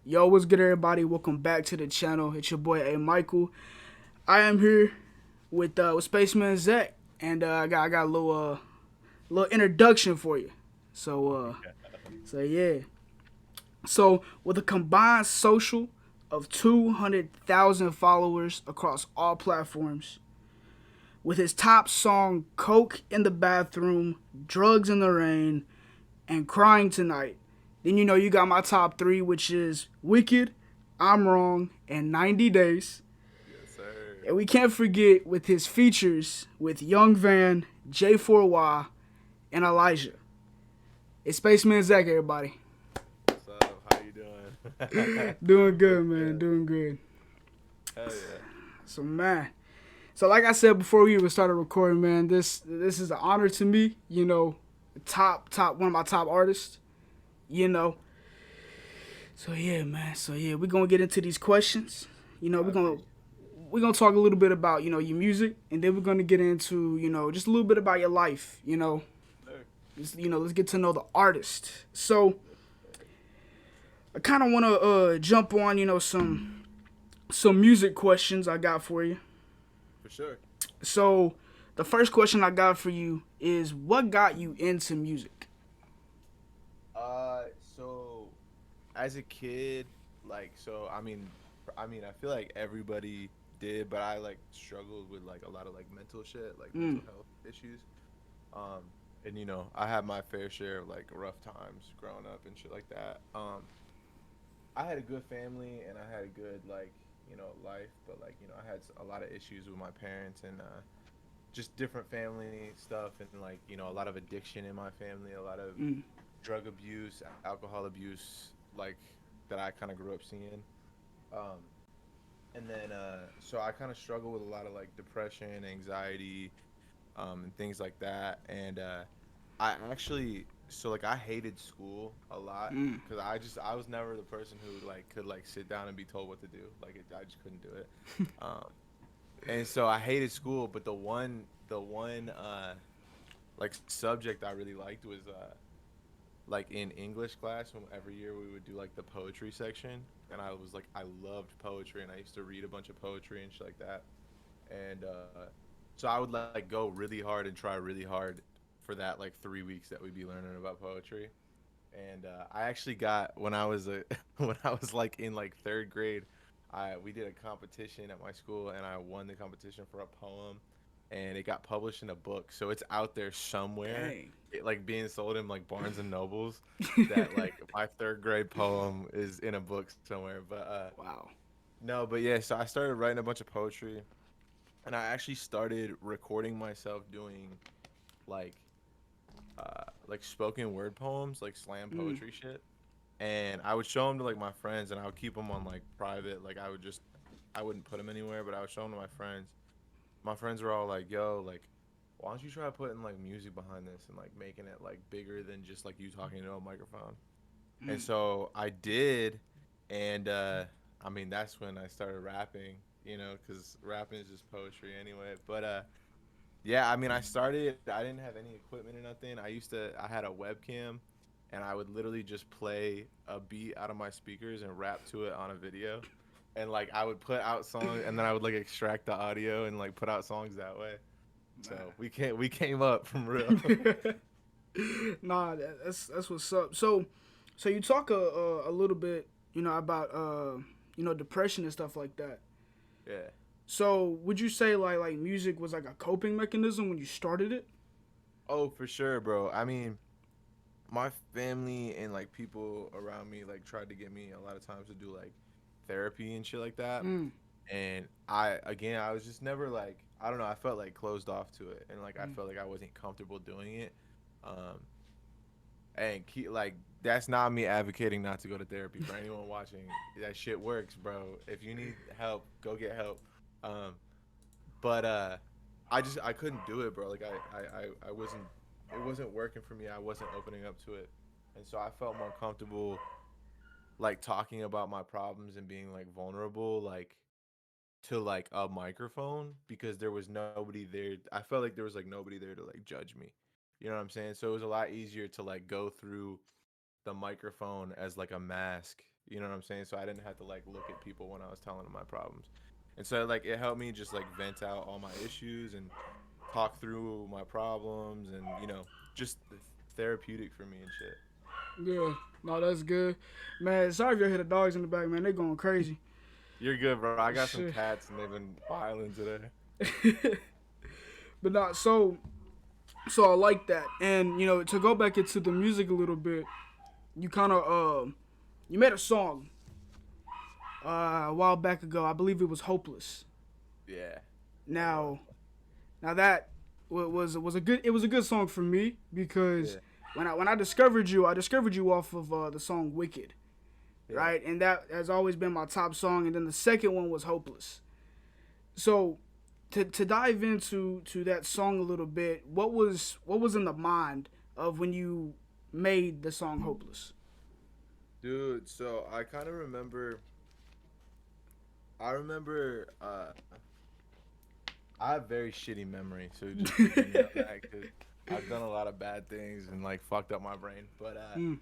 Yo, what's good, everybody? Welcome back to the channel. It's your boy A Michael. I am here with Spaceman Zack, and I got a little introduction for you. So uh, so yeah. So with a combined social of 200,000 followers across all platforms, with his top song "Coke in the Bathroom," "Drugs in the Rain," and "Crying Tonight," then you know you got my top three, which is "Wicked," "I'm Wrong," and "90 Days." Yes, sir. And we can't forget with his features with Young Van, J4Y, and Elijah. It's Spaceman Zack, everybody. What's up? How you doing? Doing What's good, man. good? Doing good. Hell yeah. So man, so like I said before we even started recording, man, this is an honor to me. Top one of my top artists. You know. So yeah, man. So yeah, we're gonna get into these questions. You know, I appreciate we're gonna talk a little bit about your music, and then we're gonna get into just a little bit about your life. it, sir. Let's get to know the artist. So I kind of want to jump on some music questions I got for you. For sure. So the first question I got for you is, what got you into music? So as a kid, I feel like everybody did, but I like struggled with like a lot of like mental shit, like Mm, mental health issues. Um, and I had my fair share of like rough times growing up and shit like that. I had a good family and I had a good life, but I had a lot of issues with my parents and just different family stuff and a lot of addiction in my family, a lot of mm, drug abuse, alcohol abuse, like that I kind of grew up seeing. Um, and then so I kind of struggle with a lot of like depression, anxiety, and things like that. And I actually so like I hated school a lot mm, because I was never the person who like could like sit down and be told what to do. I just couldn't do it. Um, and so I hated school, but the one like subject I really liked was like in English class when every year we would do like the poetry section, and I loved poetry and I used to read a bunch of poetry and shit like that. And so I would like go really hard and try really hard for that like 3 weeks that we'd be learning about poetry. And I actually got when I was a when I was like in like third grade, I we did a competition at my school and I won the competition for a poem, and it got published in a book, so it's out there somewhere, dang. like being sold in like Barnes and Nobles. That like my third grade poem is in a book somewhere, but Wow. no, but yeah. So I started writing a bunch of poetry, and I actually started recording myself doing like like spoken word poems, like slam Mm, poetry shit. And I would show them to like my friends, and I would keep them on like private. Like I wouldn't put them anywhere, but I would show them to my friends. My friends were all like, "Yo, like, why don't you try putting like music behind this and like making it like bigger than just like you talking into a microphone?" And mm, so I did, and I mean that's when I started rapping, because rapping is just poetry anyway. But yeah, I mean, I started. I didn't have any equipment or nothing. I had a webcam, and I would literally just play a beat out of my speakers and rap to it on a video. And like I would put out songs, and then I would like extract the audio and like put out songs that way. So we came up from real. man. Nah, that's what's up. So you talk a little bit, about depression and stuff like that. Yeah. So would you say like music was like a coping mechanism when you started it? Oh, for sure, bro. I mean, my family and like people around me like tried to get me a lot of times to do like therapy and shit like that. Mm, And I was just never like, I don't know, I felt like closed off to it, and like I mm, felt like I wasn't comfortable doing it. Um, and like that's not me advocating not to go to therapy for anyone watching. That shit works, bro. If you need help, go get help. Um, but I couldn't do it, bro. Like I wasn't it wasn't working for me. I wasn't opening up to it, and so I felt more comfortable like talking about my problems and being like vulnerable, like to like a microphone, because there was nobody there. I felt like there was like nobody there to like judge me. You know what I'm saying? So it was a lot easier to like go through the microphone as like a mask You know what I'm saying? So I didn't have to like look at people when I was telling them my problems. And so like it helped me just like vent out all my issues and talk through my problems and just therapeutic for me and shit. Yeah, no, that's good, man. Sorry if you hear the dogs in the back, man. They going crazy. You're good, bro. I got some Shit. cats and they've been violent today. But not so I like that. And to go back into the music a little bit, you kind of you made a song a while back ago. I believe it was "Hopeless." Yeah. That was. Now, now that was a good it was a good song for me because Yeah. when I discovered you, I discovered you off of the song "Wicked," Yeah. right? And that has always been my top song. And then the second one was "Hopeless." So to dive into that song a little bit, what was in the mind of when you made the song "Hopeless"? Dude, so I kind of remember. I remember. I have very shitty memory, so just forgive me on that because I've done a lot of bad things and like fucked up my brain. But Mm,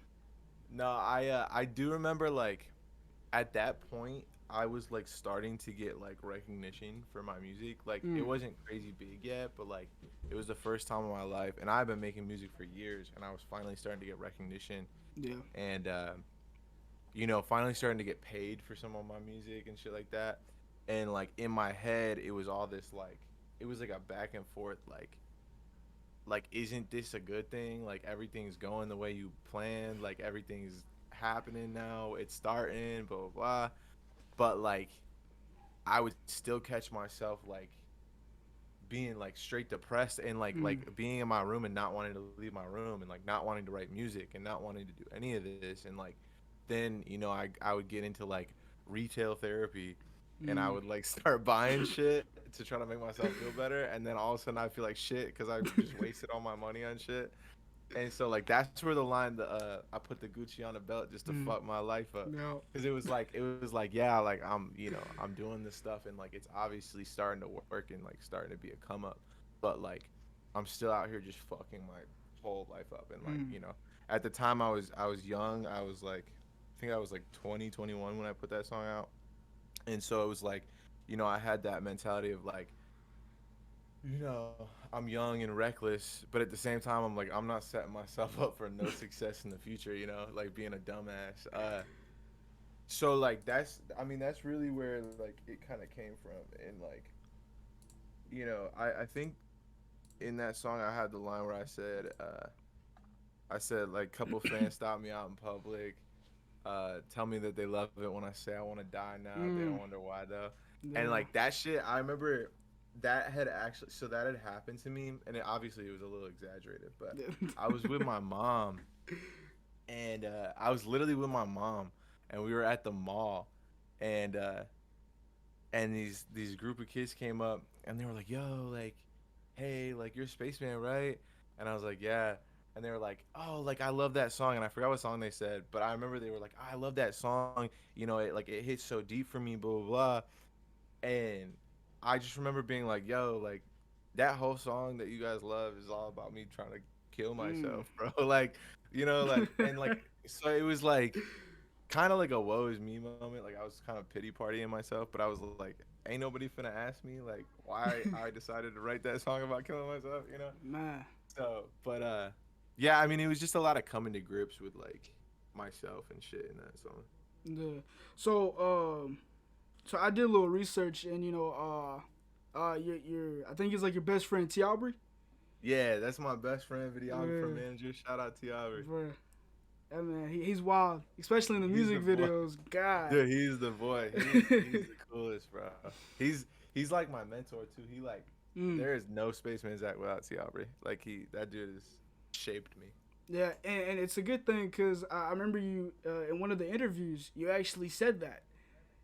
no, I do remember like at that point I was like starting to get like recognition for my music. Like it mm, wasn't crazy big yet, but like it was the first time in my life, and I've been making music for years, and I was finally starting to get recognition yeah. and finally starting to get paid for some of my music and shit like that. And like in my head, it was all this like it was like a back and forth like isn't this a good thing? Like everything's going the way you planned, like everything's happening now, it's starting, blah blah blah. But like I would still catch myself like being like straight depressed and Mm, like being in my room and not wanting to leave my room and like not wanting to write music and not wanting to do any of this and like then I would get into like retail therapy and I mm, would like start buying shit to try to make myself feel better and then all of a sudden I feel like shit because I just wasted all my money on shit and so like that's where the line the I put the Gucci on the belt just to mm. fuck my life up. No. Cause it was like yeah like I'm doing this stuff and like it's obviously starting to work and like starting to be a come up, but like I'm still out here just fucking my whole life up and like Mm, at the time I was young. I think I was like 20 21 when I put that song out, and so it was like I had that mentality of like I'm young and reckless, but at the same time, I'm like, I'm not setting myself up for no success in the future, like being a dumbass. So like I mean, that's really where like it kind of came from, and like, I think in that song I had the line where I said like, couple fans stop me out in public, tell me that they love it when I say I want to die now. They don't mm, wonder why though. And yeah. like that shit, I remember that had happened to me, and obviously it was a little exaggerated, but I was with my mom, and I was literally with my mom, and we were at the mall, and these group of kids came up, and they were like, "Yo, like, hey, like you're Spaceman, right?" And I was like, "Yeah." And they were like, "Oh, like I love that song," and I forgot what song they said, but I remember they were like, "I love that song, it hits so deep for me, blah blah blah." And I just remember being like, "Yo, like that whole song that you guys love is all about me trying to kill Mm. myself, bro." Like, and like so it was like kind of like a woe is me moment. Like I was kind of pity partying myself, but I was like, ain't nobody finna ask me like why I decided to write that song about killing myself. Man. So, but yeah, I mean, it was just a lot of coming to grips with like myself and shit in that song. Yeah. So so I did a little research, and your I think it's like your best friend T. Aubrey. Yeah, that's my best friend, videographer, Yeah, manager. Shout out to Aubrey. bro. That man, he's wild, especially in the He's the music boy. videos. God. Dude, he's the boy. He's the coolest, bro. He's like my mentor too. He like Mm. there is no Spaceman Zack without T. Aubrey. Like that dude has shaped me. Yeah, and it's a good thing because I remember you in one of the interviews. You actually said that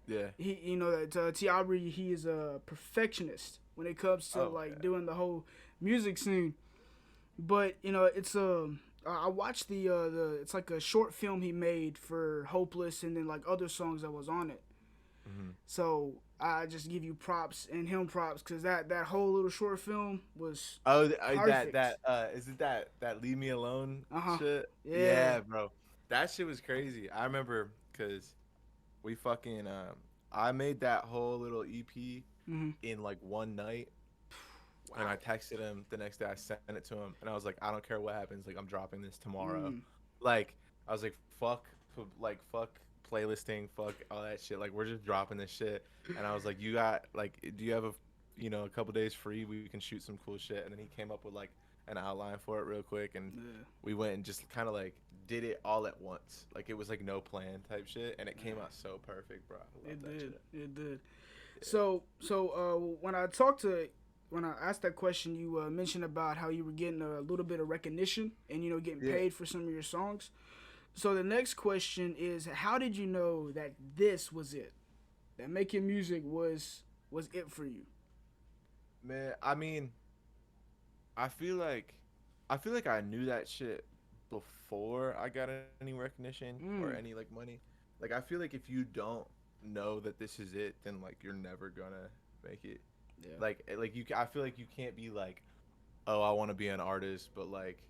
Yeah. that T. Aubrey, he is a perfectionist when it comes to Oh like yeah. doing the whole music scene. But it's I watched the it's like a short film he made for Hopeless, and then like other songs that was on it. Hmm. So I just give you props and him props because that whole little short film was Oh, perfect. is it that Leave Me Alone Uh huh. shit? Yeah. Yeah, bro. That shit was crazy. I remember because we fucking I made that whole little EP Mm-hmm. in like one night, and I Wow. texted him the next day. I sent it to him, and I was like, I don't care what happens. Like, I'm dropping this tomorrow. Mm. Like, I was like, fuck playlisting, fuck all that shit. Like, we're just dropping this shit. And I was like, you got like, do you have a couple days free? We can shoot some cool shit. And then he came up with like an outline for it real quick, and Yeah. we went and just kind of like did it all at once. Like, it was like no plan type shit, and it came Man. out so perfect, bro. I love It that did. shit. It did. Yeah. When when I asked that question, you mentioned about how you were getting a little bit of recognition and getting Yeah. paid for some of your songs. So the next question is, how did you know that this was it? That making music was it for you? Man, I mean, I feel like I knew that shit before I got any recognition or Mm. any like money. Like I feel like if you don't know that this is it, then like you're never gonna make it. Yeah. I feel like you can't be like, "Oh, I want to be an artist," but like,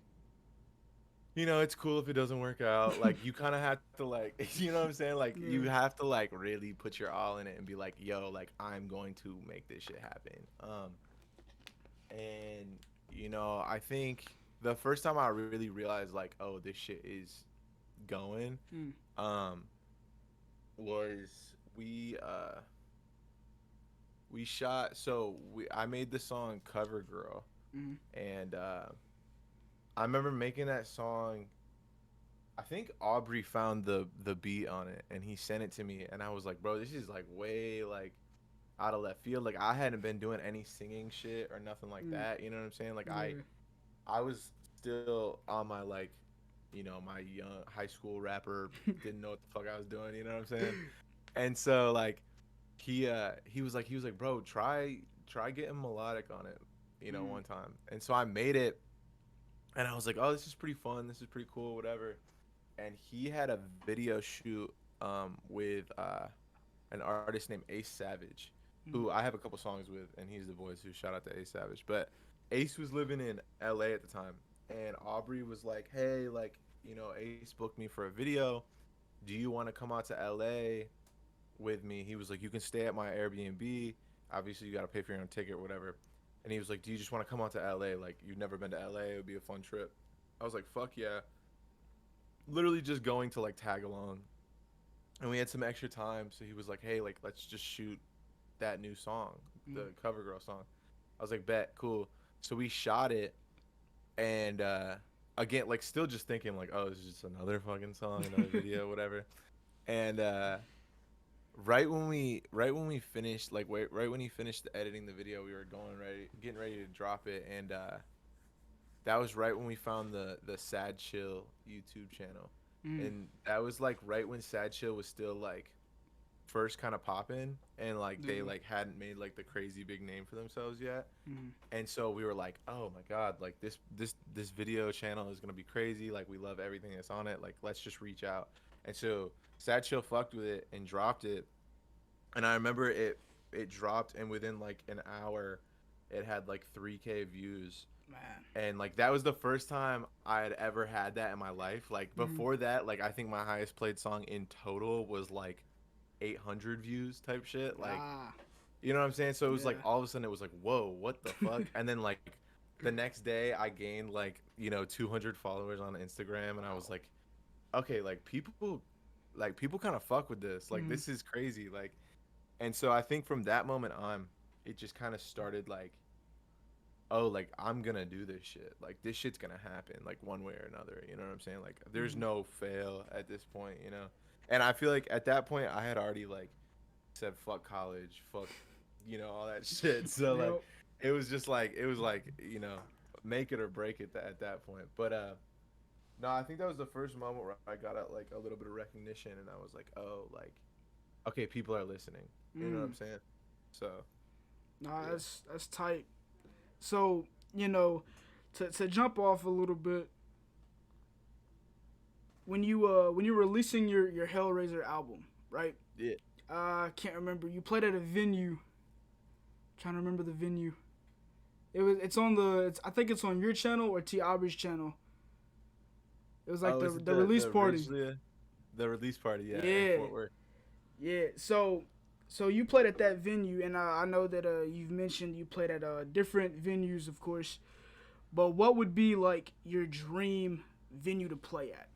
it's cool if it doesn't work out. Like you kind of have to like, you know what I'm saying? Like you Yeah. have to like really put your all in it and be like, "Yo, like I'm going to make this shit happen." And I think the first time I really realized like, oh, this shit is going, Mm. um, was we shot. So I made the song Cover Girl, Mm. and I remember making that song. I think Aubrey found the beat on it, and he sent it to me, and I was like, bro, this is like way like out of left field. Like I hadn't been doing any singing shit or nothing like Mm. that. You know what I'm saying? Like Yeah. I was still on my like, my young high school rapper, didn't know what the fuck I was doing, you know what I'm saying? And so like he was like, bro, try getting melodic on it, Mm. one time. And so I made it, and I was like, oh, this is pretty fun, this is pretty cool, whatever. And he had a video shoot with an artist named Ace Savage, Mm. who I have a couple songs with, and he's the voice who shout out to Ace Savage. But Ace was living in LA at the time, and Aubrey was like, "Hey, like, Ace booked me for a video. Do you want to come out to LA with me?" He was like, "You can stay at my Airbnb. Obviously, you got to pay for your own ticket, or whatever." And he was like, "Do you just want to come out to LA? Like, you've never been to LA. It would be a fun trip." I was like, "Fuck yeah!" Literally just going to like tag along, and we had some extra time, so he was like, "Hey, like, let's just shoot that new song, Mm. the Cover Girl song." I was like, "Bet, cool." So we shot it, and again, like, still just thinking like, "Oh, this is just another fucking song, another video, whatever." And right when we finished, like, right when he finished editing the video, we were getting ready to drop it, and that was right when we found the Sad Chill YouTube channel, Mm. and that was like right when Sad Chill was still like first kind of popping, and like they Yeah. like hadn't made like the crazy big name for themselves yet. Mm. And so we were like, oh my god, like this video channel is gonna be crazy. Like we love everything that's on it. Like let's just reach out. And so Sad Chill fucked with it and dropped it. And I remember it dropped, and within like an hour it had like 3K views. Man. And like that was the first time I had ever had that in my life. Like Mm. before that, like I think my highest played song in total was like 800 views type shit. Like, Ah. you know what I'm saying? So it was like Yeah. all of a sudden it was like, whoa, what the fuck? And then like the next day I gained like, 200 followers on Instagram, and I was Wow. like, okay, like people kind of fuck with this. Like Mm. this is crazy. Like, and so I think from that moment on, it just kind of started like, oh, like I'm gonna do this shit. Like this shit's gonna happen, like one way or another. You know what I'm saying? Like there's Mm. no fail at this point. And I feel like at that point I had already like said fuck college, fuck, all that shit. So like Yep. it was like make it or break it at that point. But no, I think that was the first moment where I got like a little bit of recognition, and I was like, oh, like okay, people are listening. You know what I'm Mm. saying? So Nah, yeah. that's tight. So to jump off a little bit, when you releasing your Hellraiser album, right? Yeah. I can't remember. You played at a venue. Trying to remember the venue. It's on I think it's on your channel or T Aubrey's channel. It was like Oh, is it the the release the party. originally the release party? Yeah, in Yeah. Fort Worth. Yeah. So you played at that venue, and I know that you've mentioned you played at different venues, of course. But what would be like your dream venue to play at?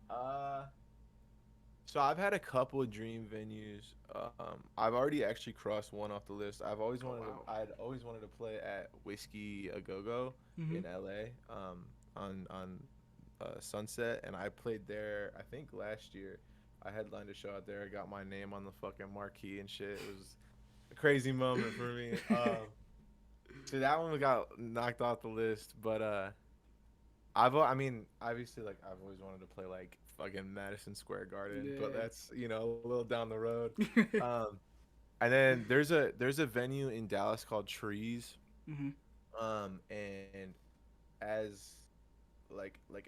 Uh, so I've had a couple of dream venues. I've already actually crossed one off the list. Oh wow. I'd always wanted to play at Whiskey A Go Go Mhm. in LA, on Sunset, and I played there. I think last year, I headlined a show out there. I got my name on the fucking marquee and shit. It was a crazy moment for me. So that one got knocked off the list, but I mean, obviously, like I've always wanted to play like fucking Madison Square Garden, but Yeah. that's a little down the road. Um, and then there's a venue in Dallas called Trees. Mhm. And as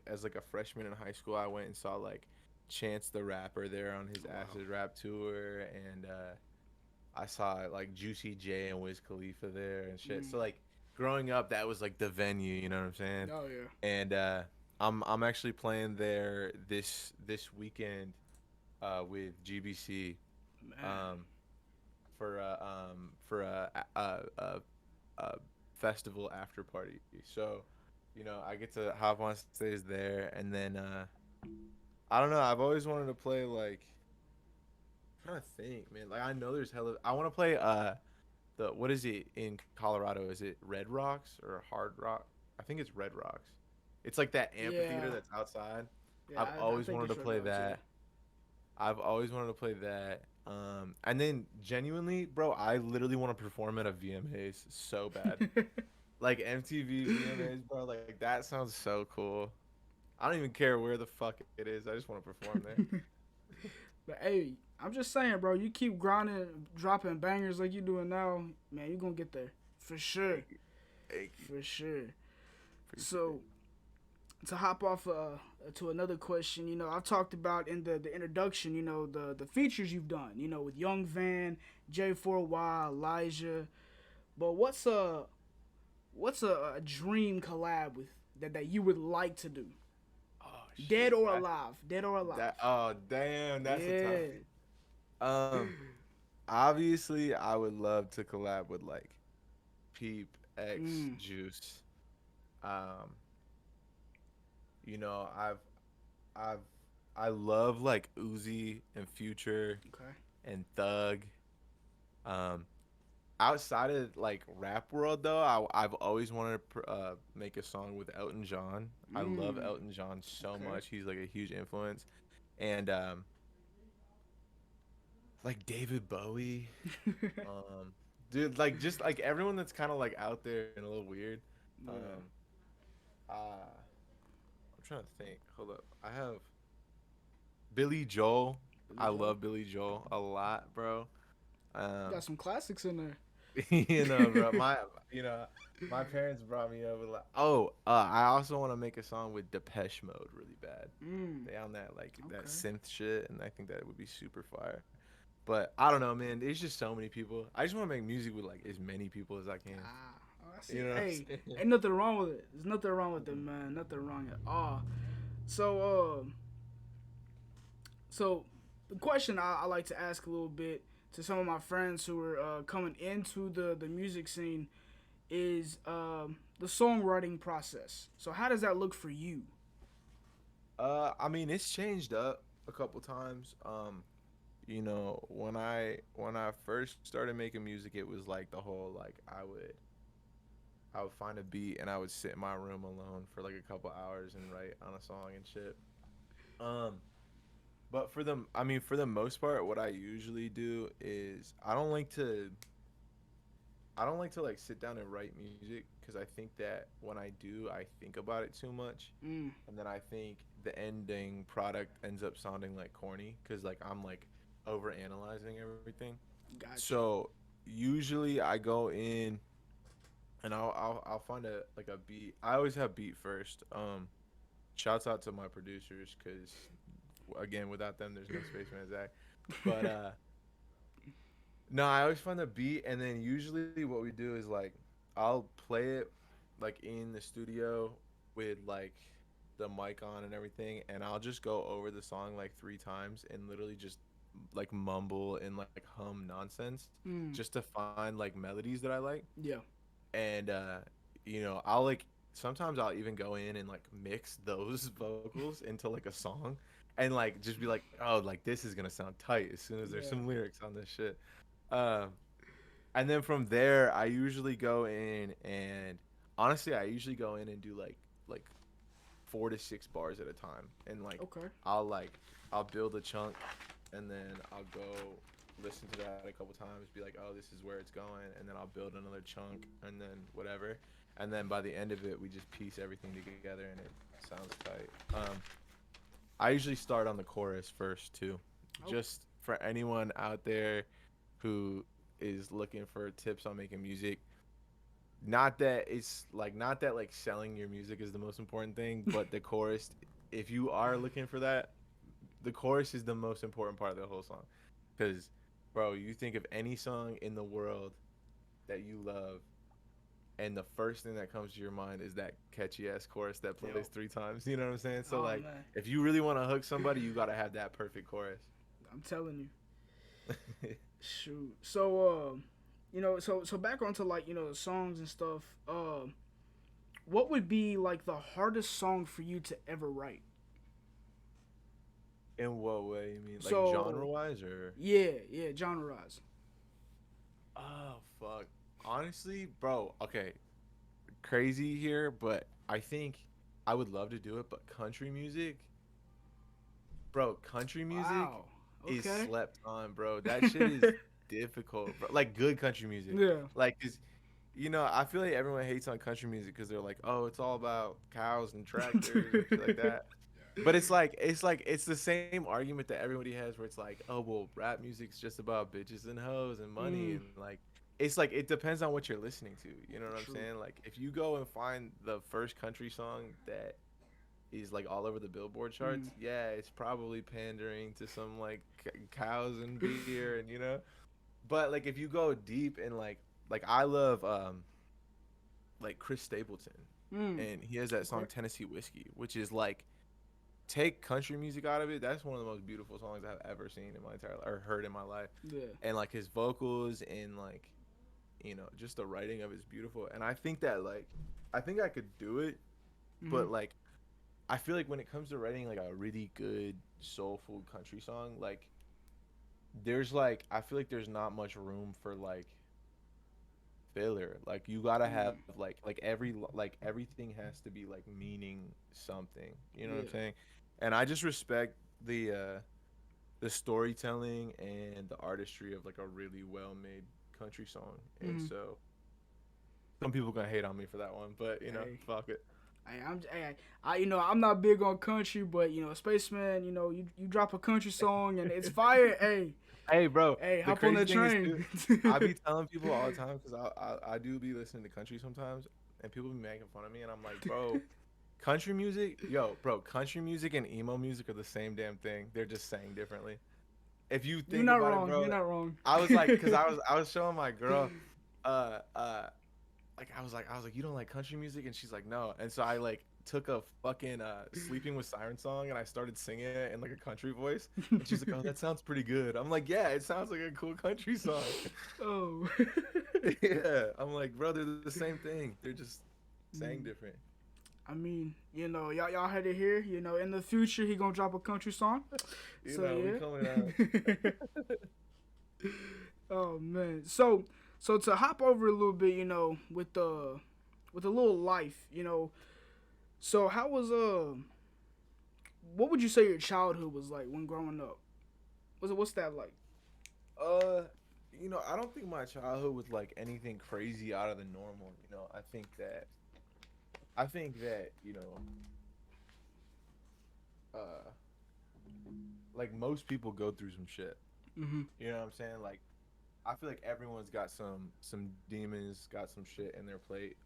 as like a freshman in high school, I went and saw like Chance the Rapper there on his Oh, wow. Acid Rap tour, and I saw like Juicy J and Wiz Khalifa there and shit. Mm. So like growing up, that was like the venue, you know what I'm saying? Oh yeah. And I'm actually playing there this weekend with GBC Man. um for a festival after party. So, I get to hop on stage there, and then I don't know, I've always wanted to play like I'm trying to think, man. Like I know there's hella I want to play the what is it in Colorado? Is it Red Rocks or Hard Rock? I think it's Red Rocks. It's like that amphitheater Yeah. that's outside. Yeah. I've I always think wanted to it's Red play Rocks. Yeah. that. I've always wanted to play that. And then genuinely, bro, I literally want to perform at a VMAs so bad. Like MTV VMAs, bro. Like that sounds so cool. I don't even care where the fuck it is. I just want to perform there. But hey, I'm just saying, bro. You keep grinding, dropping bangers like you doing now, man. You gonna get there for sure, Thank you. Thank you. for sure. Appreciate it. So to hop off to another question, I've talked about in the introduction, the features you've done, with Young Van, J4Y, Elijah. But what's a dream collab with that you would like to do? Oh Dead shit. or alive? Dead or That alive? oh damn, that's a Yeah. toughie. Um, Obviously I would love to collab with like Peep X Mm. Juice. Um, you know, I've I love like Uzi and Future Okay. and Thug. Um, Outside of like rap world though, I've always wanted to make a song with Elton John. I love Mm. Elton John so Okay. much. He's like a huge influence. And like David Bowie. Um Dude, like just like everyone that's kind of like out there and a little weird. Yeah. Um uh I'm trying to think. Hold up. I have Billy Joel. Billy I Joel. love Billy Joel a lot, bro. Got Um some classics in there. Bro, my parents brought me up with like, oh, I also want to make a song with Depeche Mode really bad. Mm. They on that like that Okay. synth shit, and I think that would be super fire. But I don't know, man. There's just so many people. I just want to make music with like as many people as I can. Ah, oh, I see. You know what Hey, I'm saying? ain't nothing wrong with it. There's nothing wrong with it, man. Nothing wrong at all. So, so the question I like to ask a little bit to some of my friends who are coming into the music scene is the songwriting process. So, how does that look for you? I mean, it's changed up a couple times. When I first started making music, it was like the whole like I would find a beat and I would sit in my room alone for like a couple hours and write on a song and shit. Um, but for the most part, what I usually do is I don't like to like sit down and write music because I think that when I do, I think about it too much, Mm, and then I think the ending product ends up sounding like corny because like I'm like over analyzing everything. got you. So usually I go in and I'll find a like a beat. I always have beat first. Shouts out to my producers because again, without them, there's no Spaceman Zack. But no, I always find a beat, and then usually what we do is like I'll play it like in the studio with like the mic on and everything, and I'll just go over the song like 3 times and literally just like mumble and like hum nonsense Mm. just to find like melodies that I like. Yeah. And I'll like sometimes I'll even go in and like mix those vocals into like a song and like just be like, oh, like this is gonna sound tight as soon as there's Yeah. some lyrics on this shit. Um, and then from there, I usually go in and honestly, I usually go in and do like 4 to 6 bars at a time, and Okay. I'll build a chunk, and then I'll go listen to that a couple times, be like, oh, this is where it's going, and then I'll build another chunk, and then whatever, and then by the end of it, we just piece everything together, and it sounds tight. I usually start on the chorus first too, Okay. just for anyone out there who is looking for tips on making music. Not that like selling your music is the most important thing, but the chorus, if you are looking for that, the chorus is the most important part of the whole song. Cause bro, you think of any song in the world that you love, and the first thing that comes to your mind is that catchy ass chorus that plays Yo. 3 times. You know what I'm saying? So Oh like, man. if you really want to hook somebody, you gotta have that perfect chorus. I'm telling you. Shoot. So so back onto like the songs and stuff. What would be like the hardest song for you to ever write? In what way? You mean like genre So wise or? yeah, genre-wise. Oh fuck. Honestly, bro. Okay, crazy here, but I think I would love to do it. But country music, bro, country music Wow. is Okay. slept on, bro. That shit is difficult, bro. Like good country music, Yeah. like, cause I feel like everyone hates on country music because they're like, oh, it's all about cows and tractors and shit like that. But it's the same argument that everybody has where it's like, oh well, rap music's just about bitches and hoes and money mm, and like it's like it depends on what you're listening to. You know what I'm true. saying? Like if you go and find the first country song that is like all over the Billboard Mm, charts, yeah, it's probably pandering to some like cows and beer and But like if you go deep and like I love like Chris Stapleton, mm. and he has that Okay. song Tennessee Whiskey, which is like take country music out of it, that's one of the most beautiful songs I've ever seen in my entire life or heard in my life. Yeah. And like his vocals and like just the writing of it's beautiful. And I think that like I think I could do it, Mm-hmm. but like I feel like when it comes to writing like a really good soulful country song, like there's like I feel like there's not much room for like filler. Like you gotta have Mm. like everything has to be like meaning something. You know what I'm Yeah. saying? And I just respect the storytelling and the artistry of like a really well made country song. And Mm. so some people gonna hate on me for that one, but Hey. fuck it. I'm not big on country, but Spaceman, you drop a country song and it's fire. Hey, Hey, bro, hey, the hop on crazy the thing is train. too, I be telling people all the time because I do be listening to country sometimes, and people be making fun of me, and I'm like, bro, country music, yo, bro, country music and emo music are the same damn thing. They're just sang differently. If you You're think not about it, wrong. bro, You're not wrong. I was like, cause I was showing my girl, uh, uh, like I was like, you don't like country music, and she's like, no, and so I like took a fucking Sleeping with Siren song and I started singing it in like a country voice, and she's like, oh, that sounds pretty good. I'm like, yeah, it sounds like a cool country song. Oh. Yeah, I'm like, bro, they're the same thing. They're just saying Mm. different. I mean, y'all had it here. In the future he gonna drop a country song. So We yeah. coming out. Oh man. So to hop over a little bit, with the little life, So how was what would you say your childhood was like when growing up? What's that like? Uh, I don't think my childhood was like anything crazy out of the normal. I think that uh, like most people go through some shit. Mhm. You know what I'm saying? Like I feel like everyone's got some demons, got some shit in their plate.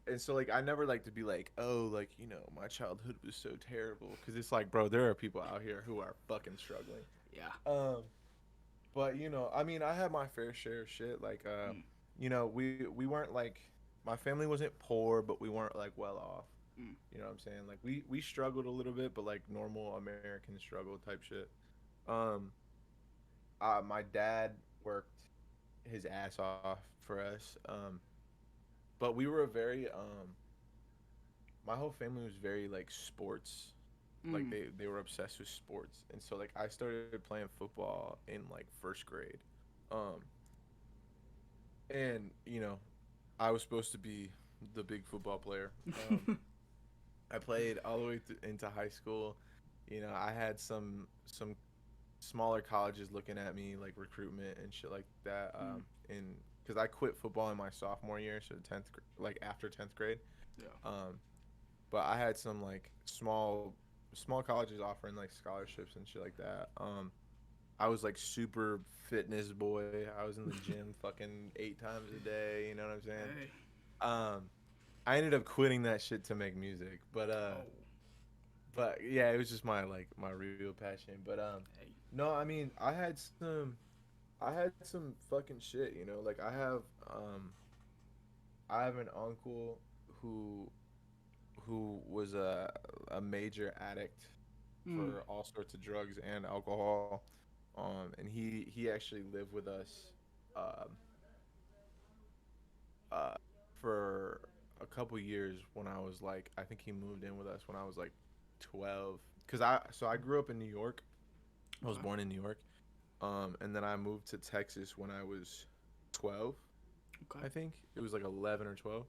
And so like I never like to be like, oh, like my childhood was so terrible, because it's like, bro, there are people out here who are fucking struggling. Yeah. Um, but I mean, I had my fair share of shit. Like, Mm. we weren't like my family wasn't poor, but we weren't like well off. Mm. You know what I'm saying? Like we struggled a little bit, but like normal American struggle type shit. Um, my dad worked his ass off for us. But we were a very my whole family was very like sports. Like Mm. they were obsessed with sports. And so like I started playing football in like first grade. Um and I was supposed to be the big football player. I played all the way into high school. I had some smaller colleges looking at me like recruitment and shit like that. Mm. In Because I quit football in my sophomore year, so like after 10th grade. Yeah. Um, but I had some like small colleges offering like scholarships and shit like that. I was like super fitness boy. I was in the gym fucking 8 times a day. You know what I'm saying? Hey. Um, I ended up quitting that shit to make music, Oh. but yeah, it was just my real passion. But Hey. no, I mean, I had some fucking shit. Like I have an uncle who was a major addict Mm. for all sorts of drugs and alcohol. And he actually lived with us um uh for a couple years when I was like, I think he moved in with us when I was like 12. Cause I grew up in New York. I was Okay. born in New York. And then I moved to Texas when I was 12. Okay. I think it was like 11 or 12.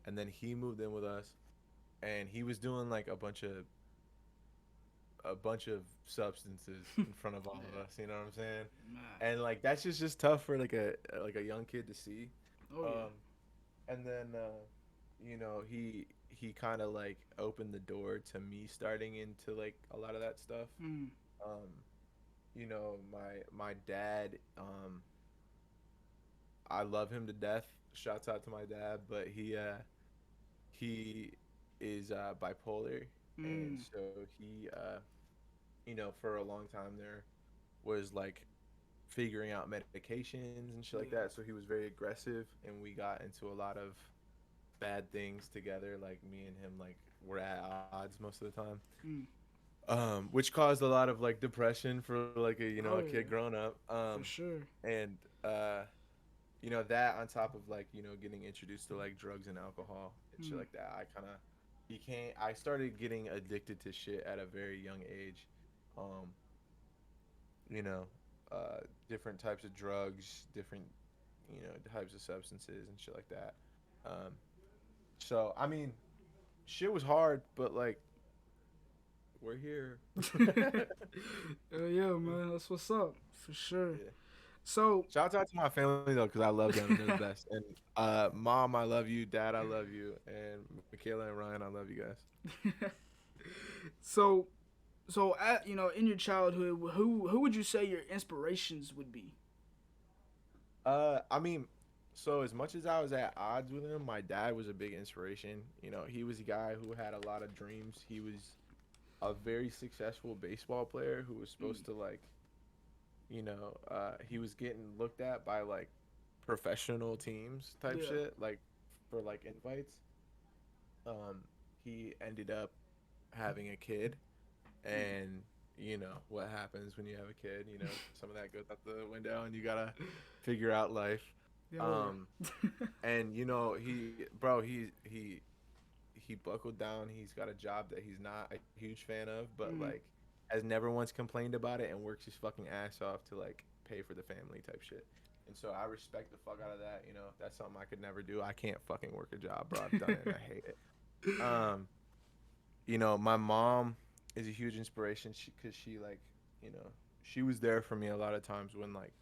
And then he moved in with us, and he was doing like a bunch of substances in front of all of Yeah. us. You know what I'm saying? Man. And like that's just tough for like a young kid to see. Oh yeah. Um, and then he kind of like opened the door to me starting into like a lot of that stuff. Mm. Um, my dad. I love him to death. Shouts out to my dad, but he is bipolar, and Mm. so he for a long time there was like figuring out medications and shit like Yeah. that. So he was very aggressive, and we got into a lot of bad things together. Like me and him, like we're at odds most of the time, Mm. which caused a lot of like depression for like a Oh kid yeah. growing up. For sure. And that on top of like getting introduced to like drugs and alcohol and shit Mm. like that, I started getting addicted to shit at a very young age. um you know Different types of drugs, different types of substances and shit like that. So I mean, shit was hard, but like we're here. Yeah, man. That's what's up. For sure. Yeah. So. Shout out to my family though, because I love them and they're the best. And mom, I love you. Dad, I love you. And Michaela and Ryan, I love you guys. so. So, in your childhood, who would you say your inspirations would be? I mean, so as much as I was at odds with him, my dad was a big inspiration. He was a guy who had a lot of dreams. He was a very successful baseball player who was Mm. supposed to like, he was getting looked at by like professional teams type Yeah. shit, like for like invites. He ended up having a kid, Mm. and what happens when you have a kid. Some of that goes out the window, and you gotta figure out life. Oh yeah. um and he buckled down. He's got a job that he's not a huge fan of, but Mm. like has never once complained about it, and works his fucking ass off to like pay for the family type shit. And so I respect the fuck out of that. That's something I could never do. I can't fucking work a job, bro. I've done it and I hate it. um my mom is a huge inspiration, because she like, you know, she was there for me a lot of times when like,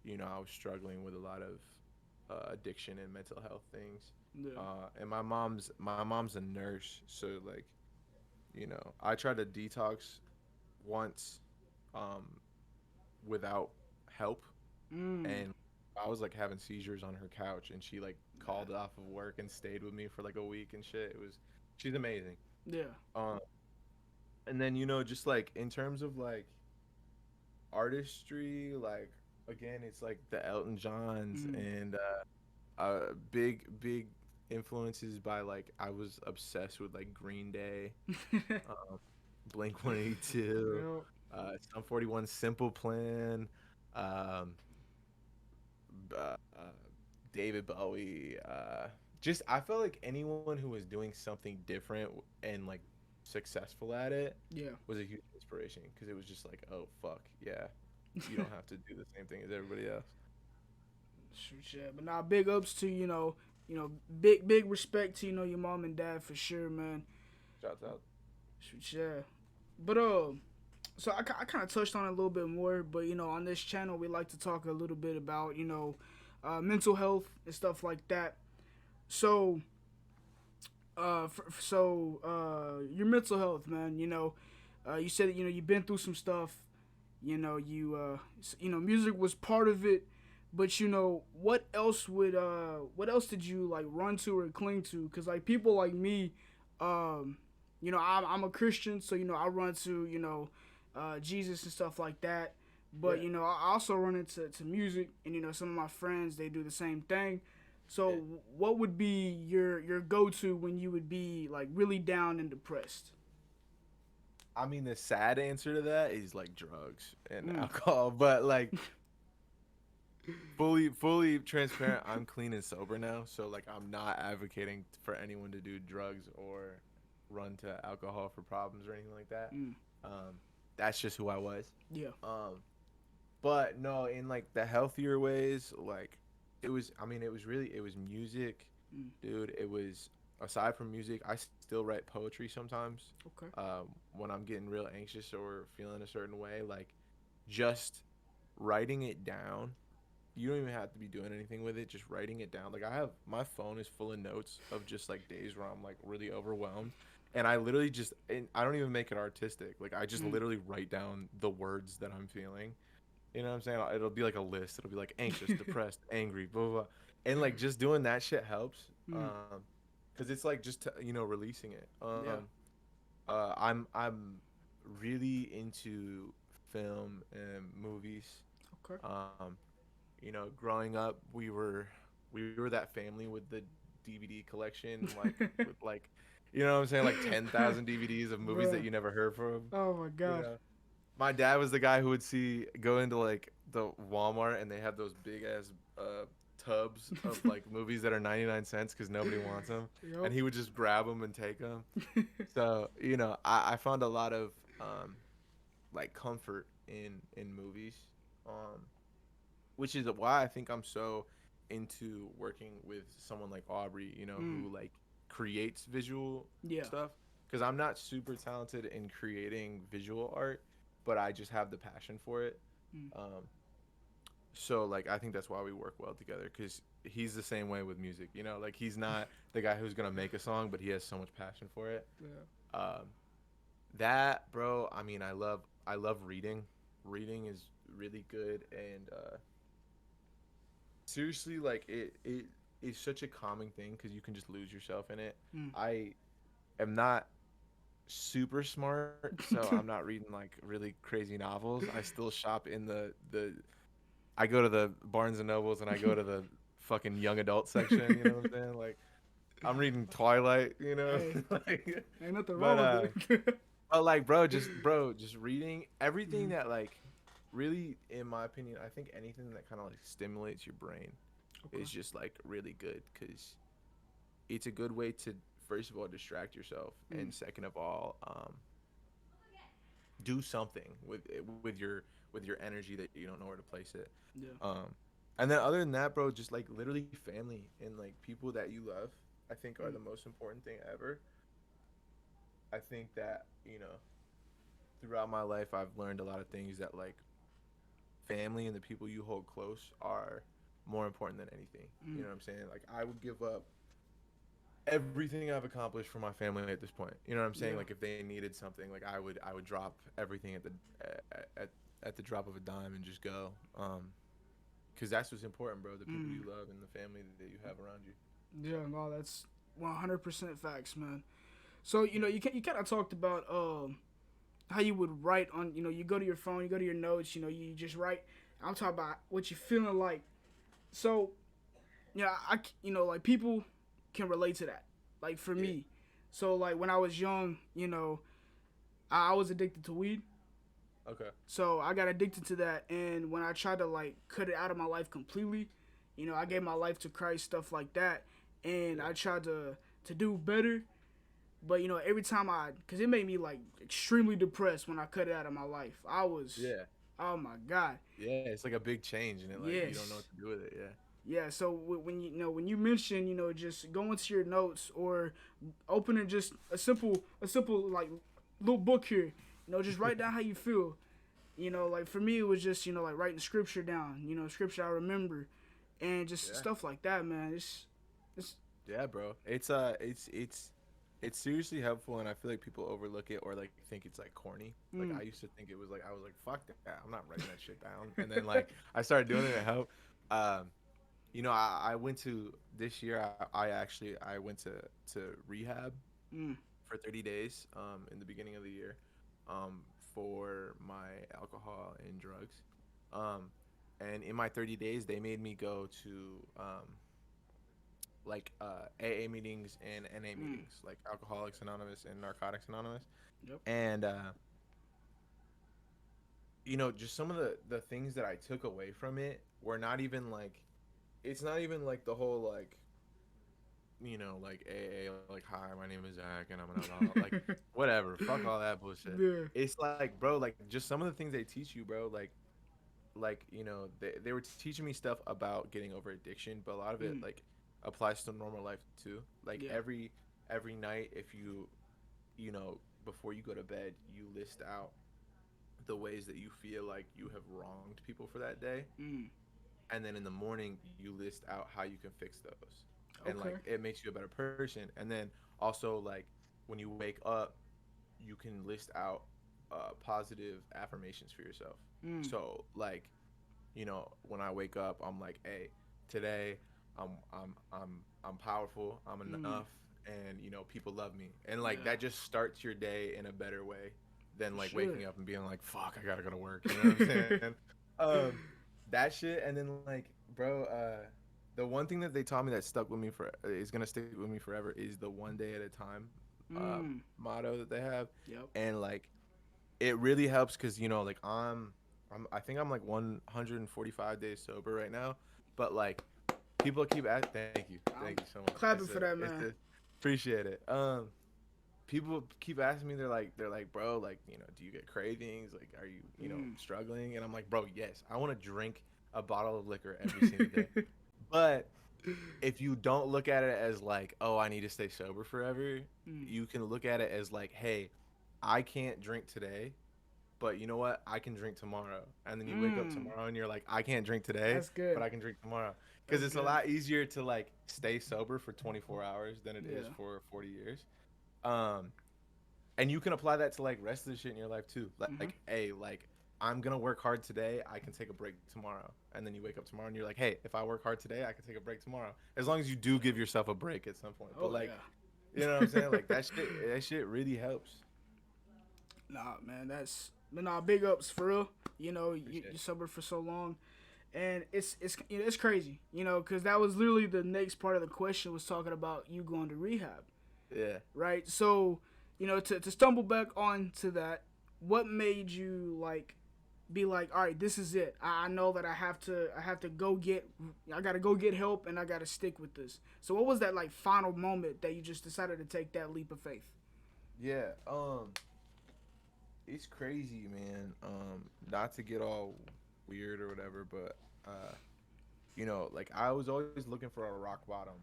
I was struggling with a lot of addiction and mental health things. Yeah. And my mom's a nurse, so like, I tried to detox once, um, without help, Mm. and I was like having seizures on her couch, and she like called off of work and stayed with me for like a week and shit. She's amazing. Yeah. Um, and then just like in terms of like artistry, like again, it's like the Elton Johns Mm. and big influences by like I was obsessed with like Green Day, Yeah. um, Blink 182, Sum 41, Simple Plan, um, uh, David Bowie. Just I felt like anyone who was doing something different and like successful at it Yeah. was a huge inspiration because it was just like, oh fuck, yeah, you don't have to do the same thing as everybody else. Shoot, yeah. But now, big ups to big respect to your mom and dad for sure, man. Shouts out. Shoot, yeah. But so I kind of touched on it a little bit more, but on this channel we like to talk a little bit about mental health and stuff like that. So your mental health, man. You said that you've been through some stuff. Music was part of it, but what else did you like run to or cling to? Because like people like me, I'm a Christian, so I run to Jesus and stuff like that. But Yeah. I also run into music, and some of my friends they do the same thing. So Yeah. what would be your go to when you would be like really down and depressed? I mean, the sad answer to that is like drugs and Mm. alcohol, but like fully transparent, I'm clean and sober now, so like I'm not advocating for anyone to do drugs or run to alcohol for problems or anything like that. Mm. Um, that's just who I was. Yeah. Um, but no, in like the healthier ways, like I mean, it was music, Mm. dude. It was aside from music, I still write poetry sometimes. Okay. When I'm getting real anxious or feeling a certain way, like just writing it down. You don't even have to be doing anything with it, just writing it down. Like I have my phone is full of notes of just like days where I'm like really overwhelmed. And I literally just and I don't even make it artistic. Like I just Mm. literally write down the words that I'm feeling. You know what I'm saying? It'll be like a list. It'll be like anxious, depressed, angry, blah blah, blah. And like just doing that shit helps. Mm. Cuz it's like just releasing it. Yeah. I'm really into film and movies. Okay. Um growing up, we were that family with the DVD collection, like with like, what I'm saying, like 10,000 DVDs of movies that Bruh. you never heard from. Oh my You god. know, my dad was the guy who would go into like the Walmart and they have those big ass tubs of like movies that are 99 cents because nobody wants them, and Yup. he would just grab them and take them. So I found a lot of like comfort in movies. Um, which is why I think I'm so into working with someone like Aubrey, Mm. who like creates visual Yeah. stuff. Because I'm not super talented in creating visual art, but I just have the passion for it. Mm. Um, so like I think that's why we work well together. Because he's the same way with music, like he's not the guy who's gonna make a song, but he has so much passion for it. Yeah. Um, that bro, I mean, I love reading. Reading is really good, and seriously, like it is such a calming thing because you can just lose yourself in it. Mm. I am not super smart, so I'm not reading like really crazy novels. I still shop in the I go to the Barnes and Nobles and I go to the fucking young adult section, you know what I'm saying? Like I'm reading Twilight, Hey, like ain't nothing but wrong with it. but like bro, just reading everything Mm. that like really in my opinion, I think anything that kind of like stimulates your brain Okay. is just like really good because it's a good way to first of all distract yourself Mm. and second of all do something with your energy that you don't know where to place it. Yeah. um and then other than that, bro, just like literally family and like people that you love, I think are Mm. the most important thing ever. I think that throughout my life I've learned a lot of things that like family and the people you hold close are more important than anything. You Mm. know what I'm saying? Like I would give up everything I've accomplished for my family at this point. You know what I'm saying? Yeah. Like if they needed something, like I would drop everything at the drop of a dime and just go. Cuz that's what's important, bro, the people Mm. you love and the family that you have around you. Yeah. No, that's 100% facts, man. So you kind of talked about how you would write on you go to your phone, you go to your notes, you just write. I'm talking about what you're feeling like. So yeah, like people can relate to that. Like for Yeah. me, so like when I was young, I was addicted to weed. Okay. So I got addicted to that, and when I tried to like cut it out of my life completely, I Yeah. gave my life to Christ, stuff like that, and Yeah. I tried to do better. But every time cause it made me like extremely depressed when I cut it out of my life. I was, Yeah. oh my god, Yeah. It's like a big change, and it like you don't know what yes, to do with it. Yeah. yeah. So when when you mention just going to your notes or opening just a simple like little book here, just write down how you feel. Like for me, it was just like writing scripture down. Scripture I remember, and just Yeah. stuff like that, man. It's Yeah, bro. It's seriously helpful, and I feel like people overlook it or like think it's like corny. Like I mm, used to think it was like I was like fuck that, I'm not writing that shit down. And then like I started doing it, it helped. Um, I went to this year. I actually I went to rehab mm, for 30 days. In the beginning of the year, for my alcohol and drugs. Um, and in my 30 days, they made me go to like AA meetings and NA mm, meetings, like Alcoholics Anonymous and Narcotics Anonymous. yep. And just some of the things that I took away from it were not even like it's not even like the whole like like AA, like hi, my name is Zack and I'm an alcoholic, like whatever, fuck all that bullshit. Yeah. It's like, bro, like just some of the things they teach you, bro, like they were teaching me stuff about getting over addiction, but a lot of it Mm, like applies to normal life too. Like yeah. every night, if before you go to bed, you list out the ways that you feel like you have wronged people for that day, Mm, and then in the morning you list out how you can fix those, and like okay. it makes you a better person. And then also like when you wake up, you can list out positive affirmations for yourself. Mm, So like when I wake up, I'm like, hey, today I'm powerful, I'm mm, enough, and people love me, and like yeah. that just starts your day in a better way than For like sure. waking up and being like, fuck, I gotta go to work. You know what I'm saying? That shit, and then like, bro, the one thing that they taught me that stuck with me for is gonna stick with me forever is the one day at a time mm, motto that they have, yep. and like it really helps because like I think I'm like 145 days sober right now, but like people keep asking. I'm Thank you so much. clapping for that, It's man. a appreciate it. People keep asking me. They're like, bro, like do you get cravings? Like, are you Mm. struggling? And I'm like, bro, yes, I want to drink a bottle of liquor every single day, but if you don't look at it as like, oh, I need to stay sober forever, Mm. you can look at it as like, hey, I can't drink today, but you know what? I can drink tomorrow. And then you wake up Mm. tomorrow and you're like, I can't drink today, That's but good. I can drink tomorrow. Because That's it's a good. lot easier to like stay sober for 24 hours than it is Yeah. for 40 years. Um, and you can apply that to like rest of the shit in your life too. Mm-hmm. Like, hey, like I'm gonna work hard today. I can take a break tomorrow. And then you wake up tomorrow and you're like, hey, if I work hard today, I can take a break tomorrow. As long as you do give yourself a break at some point. But Oh like, yeah. you know what I'm saying? Like that shit really helps. Nah, man. Nah. Big ups for real. Appreciate You it. sober for so long, and it's crazy. Because that was literally the next part of the question was talking about you going to rehab, Yeah. right? So, to stumble back onto that, what made you like be like, all right, this is it. I know that I have to I gotta go get help, and I gotta stick with this. So what was that like final moment that you just decided to take that leap of faith? Yeah. It's crazy, man. Not to get all weird or whatever, but like I was always looking for a rock bottom.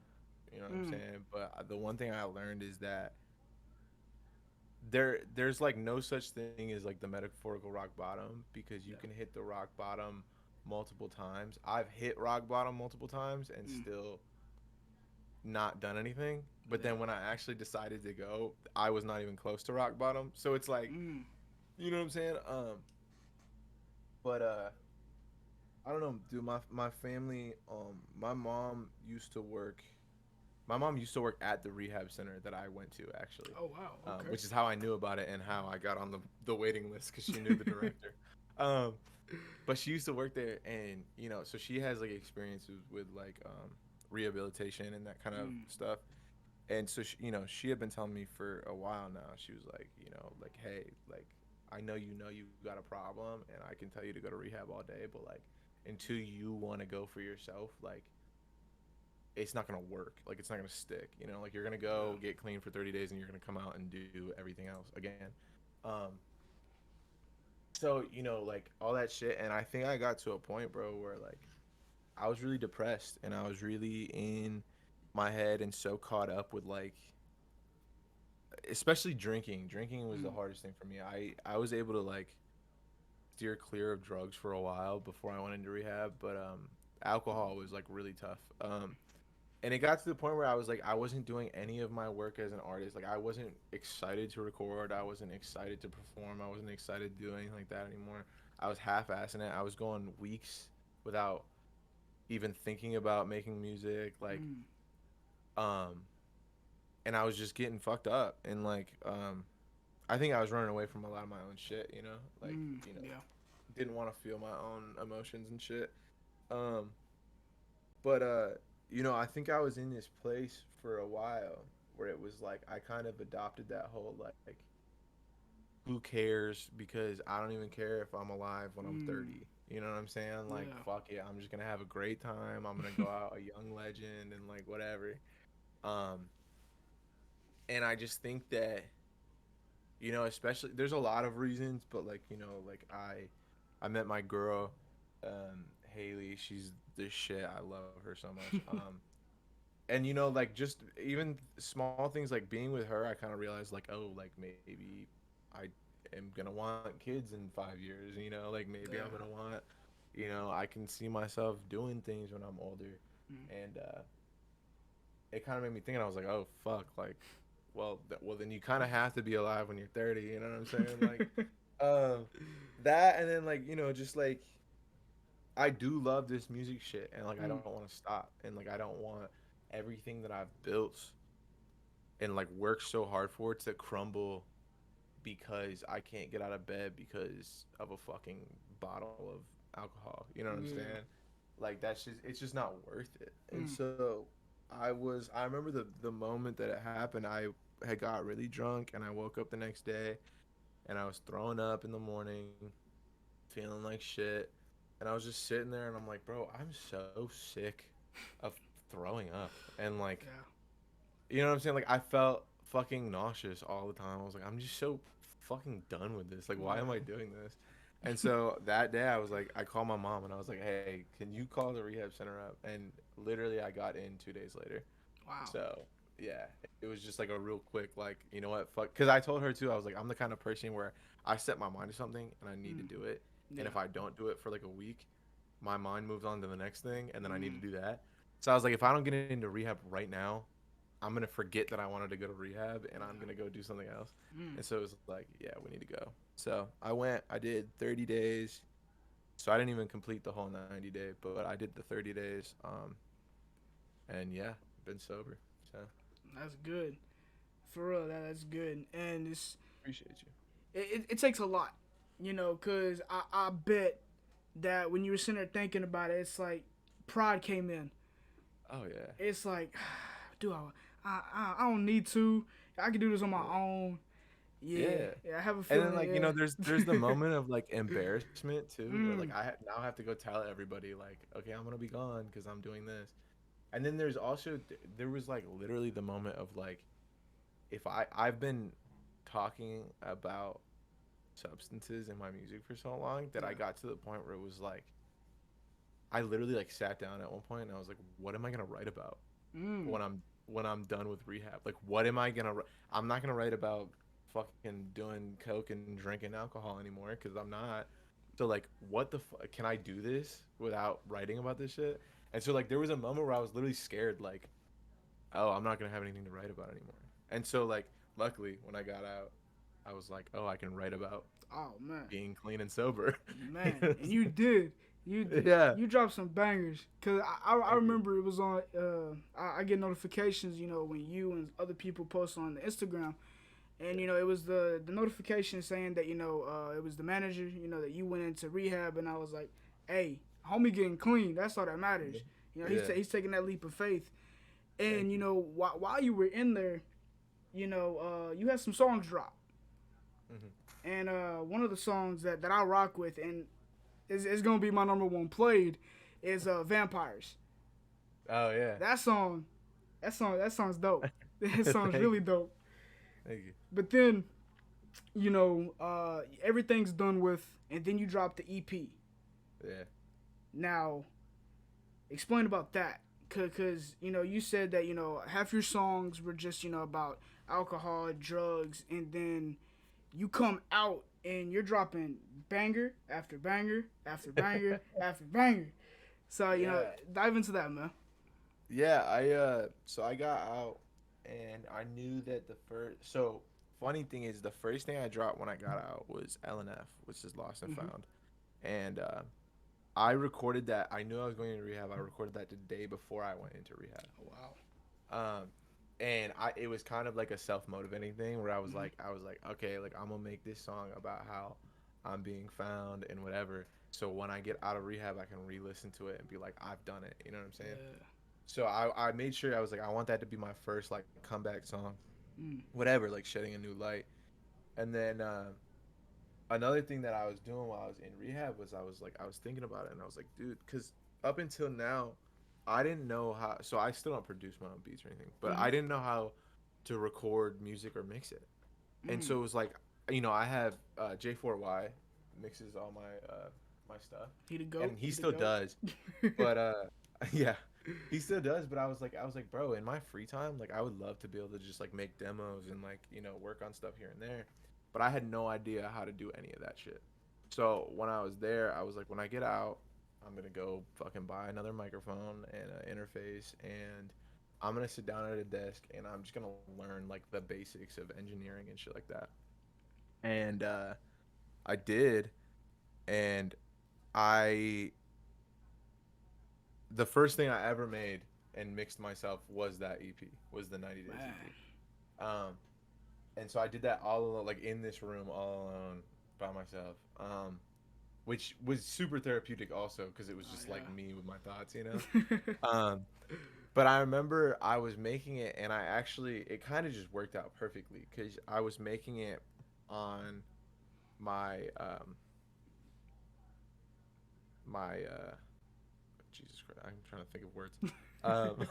You know what I'm Mm, saying? But the one thing I learned is that there's like no such thing as like the metaphorical rock bottom, because you yeah. can hit the rock bottom multiple times. I've hit rock bottom multiple times and Mm, still not done anything. But yeah. then when I actually decided to go, I was not even close to rock bottom. So it's like, Mm, you know what I'm saying? But I don't know, dude. My family, my mom used to work at the rehab center that I went to, actually, oh wow. Okay. which is how I knew about it and how I got on the waiting list, because she knew the director. Um, but she used to work there, and so she has like experiences with like rehabilitation and that kind of Mm, stuff. And so she had been telling me for a while now. She was like, like, hey, like know you got a problem, and I can tell you to go to rehab all day, but like until you want to go for yourself, like it's not gonna work. Like it's not gonna stick. You know, like you're gonna Yeah. go get clean for 30 days, and you're gonna come out and do everything else again. Um, so like all that shit, and I think I got to a point, bro, where like I was really depressed, and I was really in my head and so caught up with like especially drinking. Drinking was the Mm. hardest thing for me. I was able to like steer clear of drugs for a while before I went into rehab, but alcohol was like really tough. And it got to the point where I was like I wasn't doing any of my work as an artist. Like I wasn't excited to record, I wasn't excited to perform, I wasn't excited to do anything like that anymore. I was half-assing it. I was going weeks without even thinking about making music, like Mm. um and I was just getting fucked up, and like I think I was running away from a lot of my own shit, like, Mm. Yeah. didn't want to feel my own emotions and shit. Um, but I think I was in this place for a while where it was like I kind of adopted that whole like who cares, because I don't even care if I'm alive when I'm Mm. 30. You know what I'm saying? Like Yeah. fuck it, I'm just going to have a great time. I'm going to go out a young legend and like whatever. Um and I just think that especially there's a lot of reasons, but like like I met my girl, Haley. She's the shit. I love her so much. And like just even small things like being with her, I kind of realized like, oh, like maybe I am gonna want kids in 5 years. Like maybe I'm Yeah. gonna want, I can see myself doing things when I'm older. Mm. And it kind of made me think, and I was like, oh fuck, like, well then you kind of have to be alive when you're 30. You know what I'm saying? Like, um, that, and then like just like I do love this music shit, and like I Mm. don't want to stop, and like I don't want everything that I've built and like worked so hard for to crumble because I can't get out of bed because of a fucking bottle of alcohol. You know what I'm Yeah. saying? Like it's just not worth it. And Mm. so I remember the moment that it happened. I had got really drunk, and I woke up the next day, and I was throwing up in the morning, feeling like shit. And I was just sitting there, and I'm like, bro, I'm so sick of throwing up. And like, Yeah. you know what I'm saying? Like I felt fucking nauseous all the time. I was like, I'm just so fucking done with this. Like, why am I Yeah. doing this? And so that day, I was like, I called my mom, and I was like, hey, can you call the rehab center up? And literally, I got in 2 days later. Wow. So yeah, it was just like a real quick, like, you know what, fuck. Because I told her too, I was like, I'm the kind of person where I set my mind to something and I need to Mm. do it. And Yeah. if I don't do it for like a week, my mind moves on to the next thing, and then I need to Mm. do that. So I was like, if I don't get into rehab right now, I'm gonna forget that I wanted to go to rehab, and I'm Yeah. gonna go do something else. Mm. And so it was like, yeah, we need to go. So I went. I did 30 days. So I didn't even complete the whole 90-day, but I did the 30 days. And yeah, been sober. So That's good. For real, that's good. And appreciate you. it takes a lot, cause I bet that when you were sitting there thinking about it, it's like pride came in. Oh yeah, It's like, do I don't need to. I can do this on my yeah, own. Yeah, yeah. yeah. I have a And then feeling. like Yeah. there's the moment of like embarrassment too, where like Mm. now have to go tell everybody like, okay, I'm gonna be gone because I'm doing this. And then there's also there was like literally the moment of like, if I've been talking about substances in my music for so long that I Yeah. got to the point where it was like I literally like sat down at one point, and I was like, what am I gonna write about Mm. when I'm done with rehab? Like, what am I gonna? I'm not gonna write about fucking doing coke and drinking alcohol anymore because I'm not. So like, what the fuck? Can I do this without writing about this shit? And so like, there was a moment where I was literally scared, like, oh, I'm not gonna have anything to write about anymore. And so like, luckily, when I got out, I was like, oh, I can write about Oh man. being clean and sober. Man, and you did. Yeah. You dropped some bangers. Cause I Thank you. remember it was on. I get notifications. When you and other people post on Instagram, and it was the notification saying that it was the manager. That you went into rehab, and I was like, hey, homie, getting clean. That's all that Yeah. matters. Yeah. He's taking that leap of faith. And Thank you. while you were in there, you had some songs drop. Hmm. And one of the songs that I rock with and is gonna be my number one played is Vampires. Oh yeah. That song, that song's dope. That song's Thank really you. dope. Thank you. But then, everything's done with, and then you drop the EP. Yeah. Now, explain about that. Because, you said that, half your songs were just, about alcohol, drugs, and then you come out and you're dropping banger after banger after banger after banger. So, Yeah. dive into that, man. Yeah, so I got out and I knew that the first so funny thing is the first thing I dropped when I got out was LNF, which is Lost and Mm-hmm. Found. And I recorded that. I knew I was going into rehab. I recorded that the day before I went into rehab. Oh, wow. Um and it was kind of like a self-motivating thing where Mm-hmm. I was like, okay, like I'm gonna make this song about how I'm being found and whatever. So when I get out of rehab, I can re-listen to it and be like, I've done it. You know what I'm saying? Yeah. So I made sure I was like, I want that to be my first like comeback song, Mm. whatever, like shedding a new light. And then another thing that I was doing while I was in rehab was I was thinking about it and I was like, dude, because up until now, I didn't know how. So I still don't produce my own beats or anything, but Mm-hmm. I didn't know how to record music or mix it. And Mm. so it was like, I have J4Y mixes all my stuff, He the and goat. he He the still goat. does. But yeah, he still does. But I was like, bro, in my free time, like I would love to be able to just like make demos and like work on stuff here and there. But I had no idea how to do any of that shit. So when I was there, I was like, when I get out, I'm gonna go fucking buy another microphone and an interface, and I'm gonna sit down at a desk and I'm just gonna learn like the basics of engineering and shit like that. And I did, and I the first thing I ever made and mixed myself was that EP, was the 90 Days Man. EP. Um, and so I did that all alone, like in this room, all alone by myself. Which was super therapeutic also because it was Oh, just like yeah. me with my thoughts, you know. Um, but I remember I was making it, and I actually it kind of just worked out perfectly because I was making it on my my Jesus Christ, I'm trying to think of words. Um,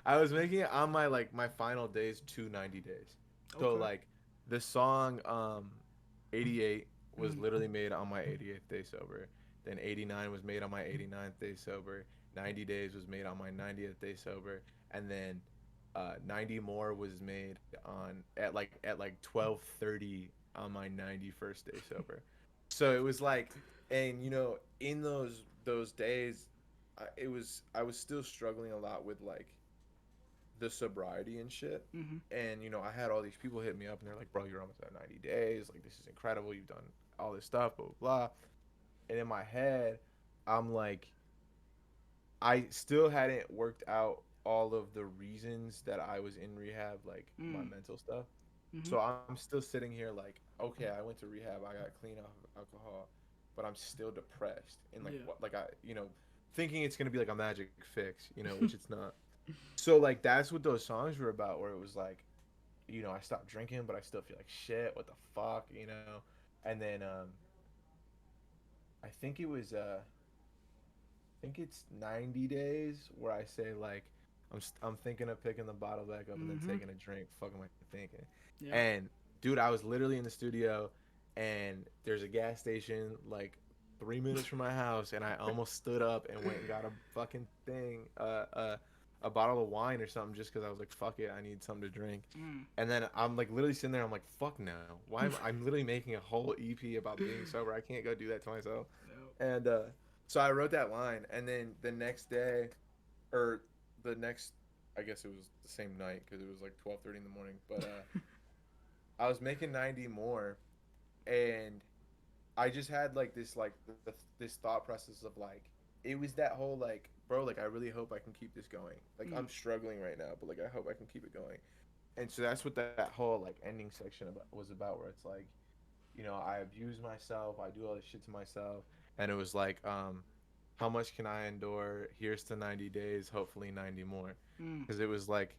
I was making it on my like my final days to 90 days. So Okay. like the song 88 was Mm. literally made on my 88th day sober. Then 89 was made on my 89th day sober. 90 days was made on my 90th day sober, and then 90 more was made on at like 12:30 on my 91st day sober. So it was like, and in those days, I was still struggling a lot with like the sobriety and shit. Mm-hmm. And I had all these people hit me up and they're like, "Bro, you're almost at 90 days. Like this is incredible. You've done all this stuff, blah blah blah." And in my head, I'm like, I still hadn't worked out all of the reasons that I was in rehab, like my Mm. mental stuff. Mm-hmm. So I'm still sitting here like, okay, I went to rehab, I got clean off of alcohol, but I'm still depressed and like Yeah. what like thinking it's gonna be like a magic fix, which it's not. So like that's what those songs were about, where it was like, I stopped drinking, but I still feel like shit. What the fuck? And then I think it was think it's 90 days where I say like I'm thinking of picking the bottle back up and then Mm-hmm. taking a drink. Fuck am I thinking? Yeah. And dude, I was literally in the studio and there's a gas station like 3 minutes from my house and I almost stood up and went and got a fucking thing, a bottle of wine or something just because I was like, fuck it, I need something to drink. Mm. And then I'm like literally sitting there, I'm like, fuck no. Why am I'm literally making a whole EP about being sober. I can't go do that to myself. Yep. And so I wrote that line, and then the next day, or the next, I guess it was the same night because it was like 12:30 in the morning. But I was making 90 more, and I just had like this thought process of like it was that whole like, bro, like I really hope I can keep this going. Like Mm. I'm struggling right now, but like I hope I can keep it going. And so that's what that whole like ending section was about, where it's like, I abuse myself, I do all this shit to myself, and it was like, how much can I endure? Here's to 90 days, hopefully 90 more, Mm. because it was like,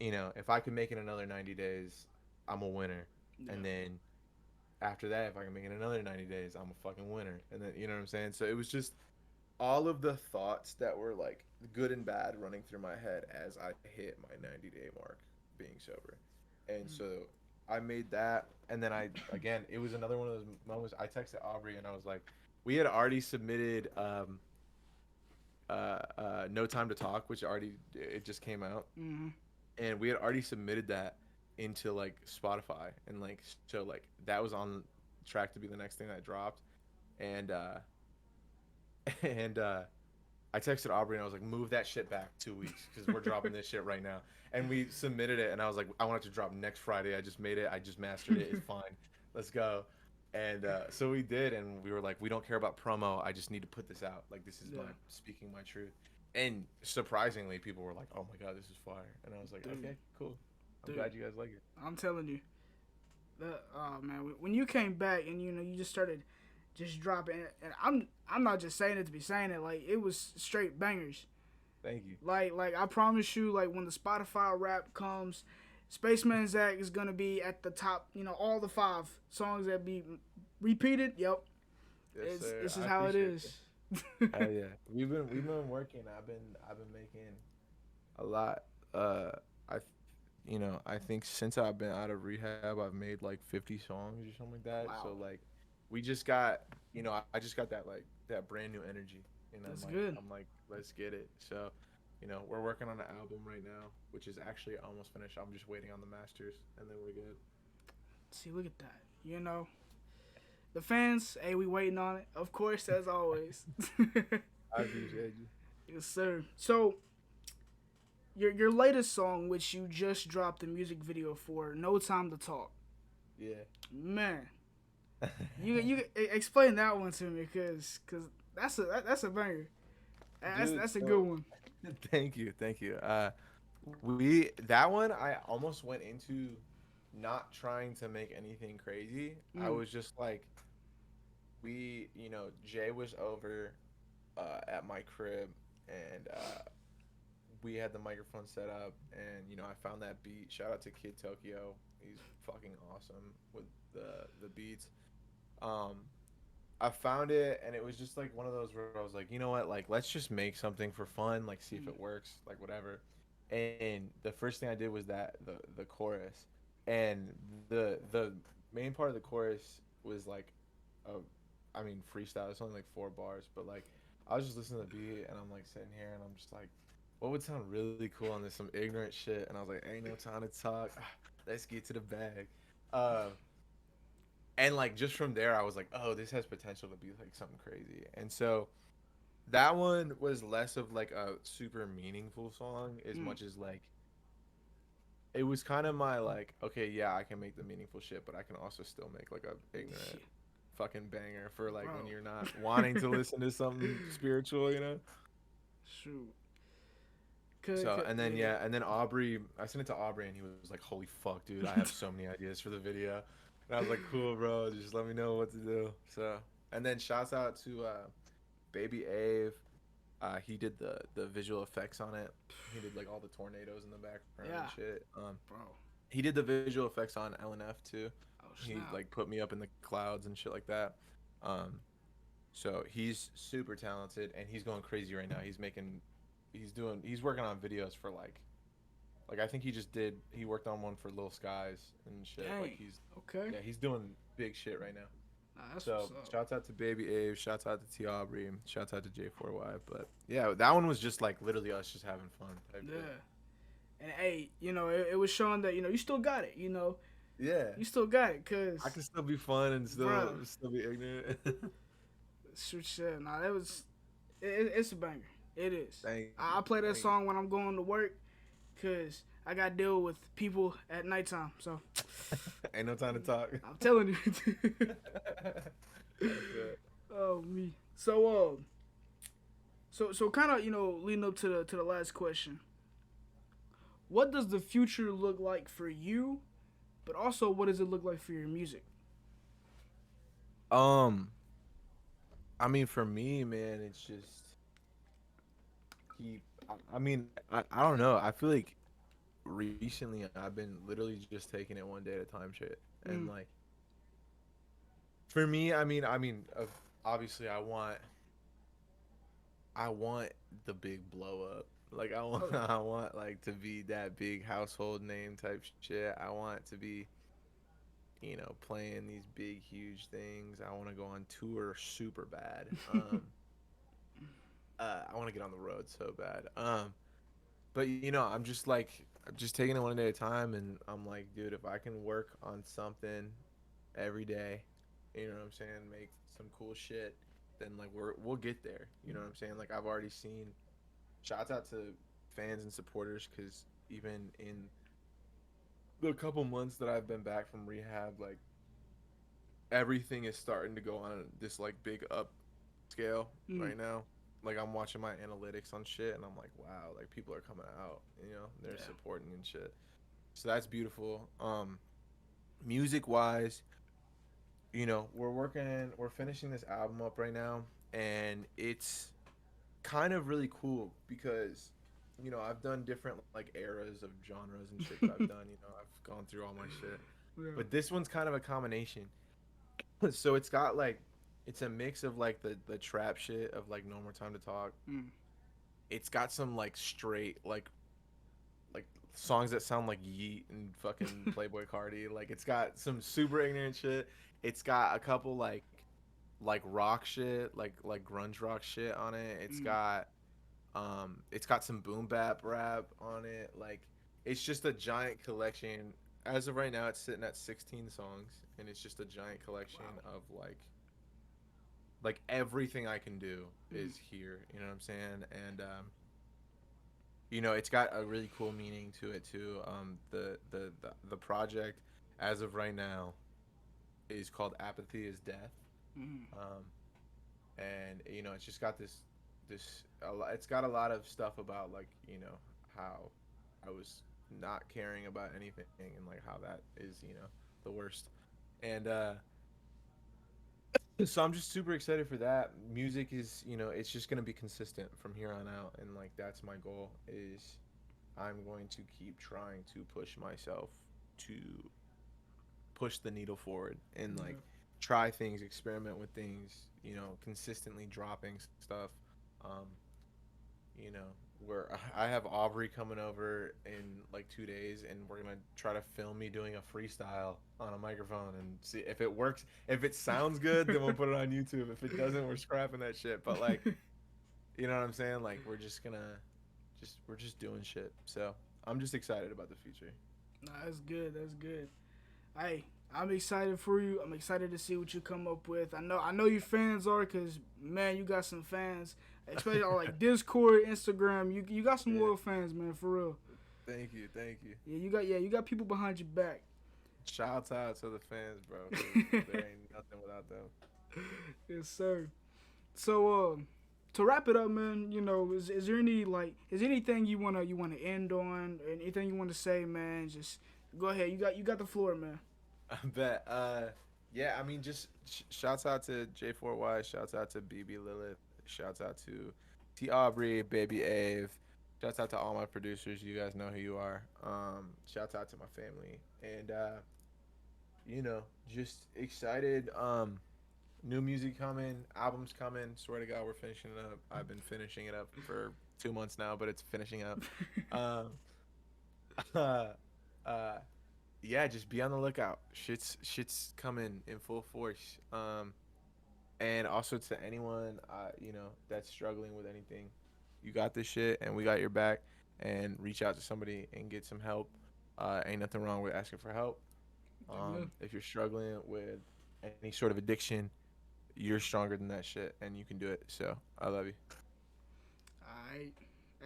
if I could make it another 90 days, I'm a winner, Yeah. and then after that, if I can make it another 90 days, I'm a fucking winner. And then, you know what I'm saying? So it was just all of the thoughts that were like good and bad running through my head as I hit my 90-day mark being sober. And so I made that. And then again, it was another one of those moments. I texted Aubrey and I was like, we had already submitted No Time to Talk, which already, it just came out. Mm-hmm. And we had already submitted that into like Spotify. And like, so like that was on track to be the next thing that dropped. And, and, I texted Aubrey and I was like, move that shit back 2 weeks because we're dropping this shit right now. And we submitted it and I was like, I want it to drop next Friday. I just made it. I just mastered it. It's fine. Let's go. And so we did. And we were like, we don't care about promo. I just need to put this out. Like, this is Yeah. my speaking my truth. And surprisingly, people were like, oh my God, this is fire. And I was like, Dude. okay, cool. I'm Dude. glad you guys like it. I'm telling you, oh man, when you came back and you just started just dropping, and I'm not just saying it to be saying it, like it was straight bangers. Thank you. Like I promise you, like when the Spotify rap comes, Spaceman Zack is gonna be at the top. All the 5 songs that be repeated. Yep, Yes, sir. this is I how it appreciate is. Hell yeah. We've been working. I've been making a lot. I I think since I've been out of rehab, I've made like 50 songs or something like that. So Wow, like, we just got, I just got that like that brand new energy, and that's good. I'm like, let's get it. So, we're working on an album right now, which is actually almost finished. I'm just waiting on the masters, and then we're good. See, look at that. The fans, hey, we waiting on it. Of course, as always. I appreciate you. Yes, sir. So, your latest song, which you just dropped the music video for, "No Time to Talk." Yeah. Man, you explain that one to me, cause that's a banger. Dude, That's a good so one. thank you, thank you. We that one I almost went into not trying to make anything crazy. I Mm, was just like, Jay was over at my crib, and we had the microphone set up, and I found that beat. Shout out to Kid Tokyo. He's fucking awesome with the beats. Um, I found it, and it was just like one of those where I was like, you know what, like let's just make something for fun, like see if mm, it works, like whatever. And the first thing I did was the chorus, and the main part of the chorus was like a, I mean freestyle. It's only like 4 bars, but like I was just listening to the beat, and I'm like sitting here, and I'm just like, what would sound really cool on this some ignorant shit? And I was like, ain't no time to talk. Let's get to the bag. Uh, and like just from there I was like, oh, this has potential to be like something crazy. And so that one was less of like a super meaningful song as mm. much as like it was kind of my like, okay, yeah, I can make the meaningful shit, but I can also still make like a ignorant Shit, fucking banger for like when bro. you're not wanting to listen to something spiritual. Shoot, So and then yeah. yeah, and then Aubrey, I sent it to Aubrey, and he was like, holy fuck, dude, I have so many ideas for the video. And I was like, cool, bro, just let me know what to do. So and then shouts out to Baby Ave. He did the visual effects on it. He did like all the tornadoes in the background and Yeah, shit. bro. He did the visual effects on LNF too. Oh He snap. like put me up in the clouds and shit like that. Um, so he's super talented, and he's going crazy right now. He's working on videos for like I think he worked on one for Lil Skies and shit. Like Dang. Okay. yeah, he's doing big shit right now. Nah, that's what's So up. shouts out to Baby Ave, shouts out to T Aubrey, shouts out to J4Y. But yeah, that one was just like literally us just having fun type shit. Yeah. And hey, it was showing that you still got it. Yeah, You still got it, I cause, can still be fun and bro, still be ignorant. shoot shit. Nah, that was it's a banger. It is. Thank I you, play that thank you. song when I'm going to work, cause I got to deal with people at nighttime. So Ain't no time to talk. I'm telling you. That's it. Oh me. So kind of leading up to the last question. What does the future look like for you? But also, what does it look like for your music? Um, I mean, for me, man, it's just keep. I mean, I don't know. I feel like recently I've been literally just taking it one day at a time, shit, and Mm, like For me, obviously, I want the big blow up. Like I want, Oh, I want like to be that big household name type shit. I want to be, playing these big, huge things. I want to go on tour super bad. I want to get on the road so bad. But I'm just taking it one day at a time, and I'm like, dude, if I can work on something every day, you know what I'm saying, make some cool shit, then like we'll get there. You know what I'm saying? Like I've already seen. Shouts out to fans and supporters, because even in the couple months that I've been back from rehab, like everything is starting to go on this like big up scale mm, right now. Like I'm watching my analytics on shit, and I'm like, wow, like people are coming out, they're yeah. supporting and shit. So that's beautiful. Music wise, we're finishing this album up right now, and it's kind of really cool because I've done different like eras of genres and shit that I've done. I've gone through all my shit, Yeah. but this one's kind of a combination. So it's a mix of like the trap shit of like No More Time to Talk. Mm. It's got some like straight like songs that sound like Yeet and fucking Playboy Cardi. Like it's got some super ignorant shit. It's got a couple like rock shit, like grunge rock shit on it. Mm. It's got some boom bap rap on it. Like it's just a giant collection. As of right now, it's sitting at 16 songs, and it's just a giant collection Wow. of like everything I can do Mm. is here. You know what I'm saying? And it's got a really cool meaning to it too. The project as of right now is called Apathy is Death. Mm. Um, and it's just got it's got a lot of stuff about like how I was not caring about anything, and like how that is the worst. And so I'm just super excited for that. Music is it's just going to be consistent from here on out, and like that's my goal. Is I'm going to keep trying to push myself to push the needle forward, and Yeah. like try things, experiment with things, consistently dropping stuff. Um, where I have Aubrey coming over in like 2 days, and we're gonna try to film me doing a freestyle on a microphone and see if it works. If it sounds good, then we'll put it on YouTube. If it doesn't, we're scrapping that shit. But like, you know what I'm saying? Like, we're just doing shit. So I'm just excited about the future. Nah, that's good. That's good. Hey, I'm excited for you. I'm excited to see what you come up with. I know your fans are, cause man, you got some fans, especially on like Discord, Instagram. You got some Yeah. loyal fans, man, for real. Thank you. Thank you. Yeah, you got people behind your back. Shouts out to the fans, bro, because there ain't nothing without them. Yes, sir. So, to wrap it up, man, is there any is there anything you wanna end on, or anything you want to say, man? Just go ahead. You got the floor, man. I bet. Yeah, just shouts out to J4Y. Shouts out to BB Lilith. Shouts out to T Aubrey, Baby Ave. Shouts out to all my producers. You guys know who you are. Shouts out to my family. And just excited. New music coming, albums coming. Swear to God, we're finishing it up. I've been finishing it up for 2 months now, but it's finishing up. Um, uh, uh, yeah, just be on the lookout. Shit's coming in full force. And also to anyone, that's struggling with anything, you got this shit, and we got your back. And reach out to somebody and get some help. Ain't nothing wrong with asking for help. Yeah. If you're struggling with any sort of addiction, you're stronger than that shit, and you can do it. So I love you. Alright.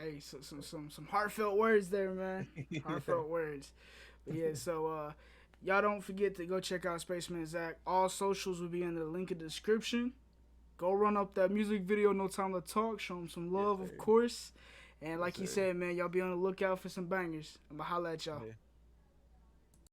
Hey, so, some heartfelt words there, man. Yeah. Heartfelt words. But yeah, so y'all don't forget to go check out Spaceman Zack. All socials will be in the link in the description. Go run up that music video, No Time to Talk. Show him some Yes, love, of sir. course. And Yes, like he sir. said, man, y'all be on the lookout for some bangers. I'm gonna holla at y'all. Yeah.